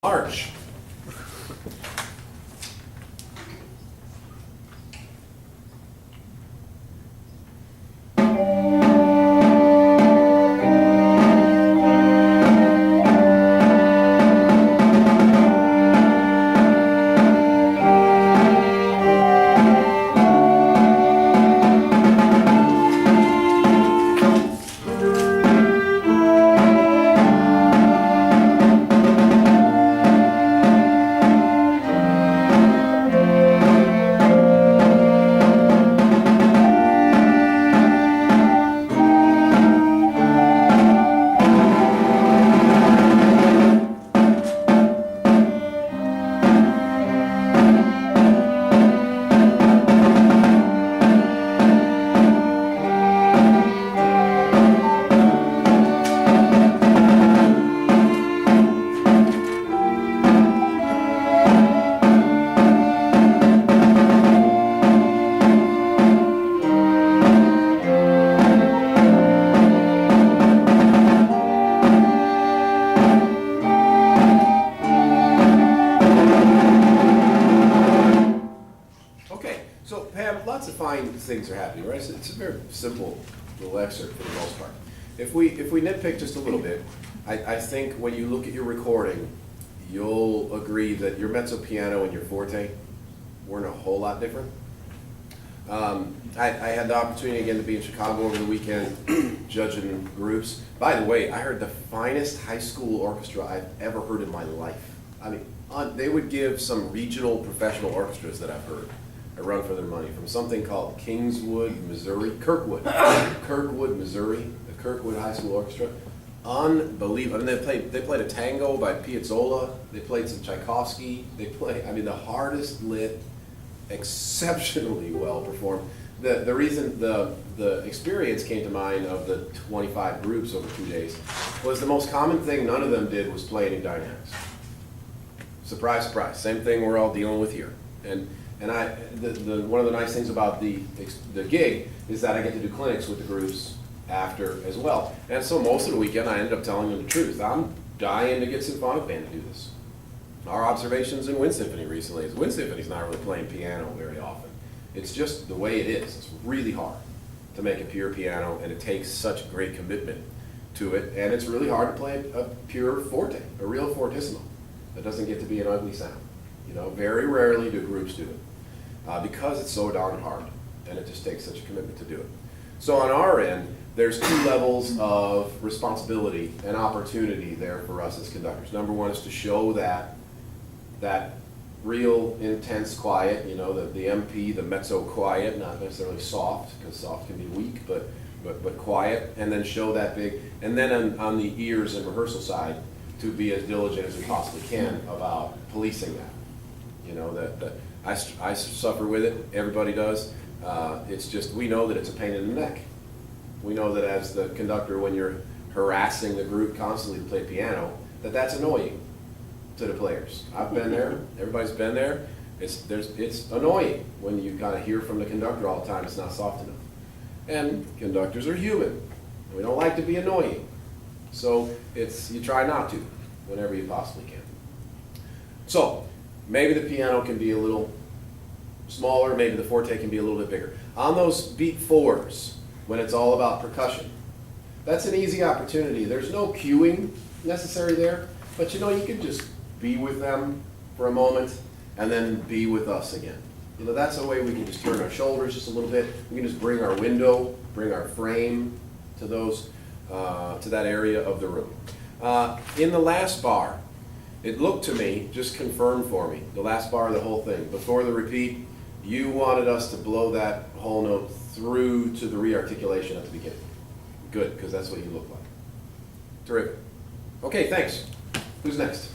March. Okay, so Pam, lots of fine things are happening, right? It's a very simple little excerpt for the most part. If we nitpick just a little bit, I think when you look at your recording, you'll agree that your mezzo piano and your forte weren't a whole lot different. I had the opportunity again to be in Chicago over the weekend judging groups. By the way, I heard the finest high school orchestra I've ever heard in my life. I mean, they would give some regional professional orchestras that I've heard a run for their money, from something called Kirkwood, Missouri, the Kirkwood High School Orchestra. Unbelievable. I mean, they played a tango by Piazzolla. They played some Tchaikovsky. I mean, the hardest lit, exceptionally well performed. The reason the experience came to mind of the 25 groups over 2 days was the most common thing none of them did was play any dynamics. Surprise, surprise. Same thing we're all dealing with here. And one of the nice things about the gig is that I get to do clinics with the groups after as well. And so most of the weekend I ended up telling them the truth. I'm dying to get Symphonic Band to do this. Our observations in Wind Symphony recently is Wind Symphony's not really playing piano very often. It's just the way it is. It's really hard to make a pure piano, and it takes such great commitment to it. And it's really hard to play a pure forte, a real fortissimo that doesn't get to be an ugly sound. You know, very rarely do groups do it because it's so darn hard, and it just takes such a commitment to do it. So on our end, there's two levels of responsibility and opportunity there for us as conductors. Number one is to show that real intense quiet, you know, the MP, the mezzo quiet, not necessarily soft, because soft can be weak, but quiet, and then show that big. And then on the ears and rehearsal side, to be as diligent as we possibly can about policing that. You know, that I suffer with it, everybody does. It's just, we know that it's a pain in the neck. We know that as the conductor, when you're harassing the group constantly to play piano, that's annoying to the players. I've been there, everybody's been there. It's annoying when you kind of hear from the conductor all the time it's not soft enough. And conductors are human. We don't like to be annoying. So you try not to whenever you possibly can. So maybe the piano can be a little smaller, maybe the forte can be a little bit bigger. On those beat fours, when it's all about percussion, that's an easy opportunity. There's no cueing necessary there, but you know, you can just be with them for a moment and then be with us again. You know, that's a way we can just turn our shoulders just a little bit. We can just bring our window, bring our frame to that area of the room. In the last bar, it looked to me, just confirm for me, the last bar of the whole thing, before the repeat, you wanted us to blow that whole note through to the rearticulation at the beginning. Good, because that's what you look like. Terrific. Okay, thanks. Who's next?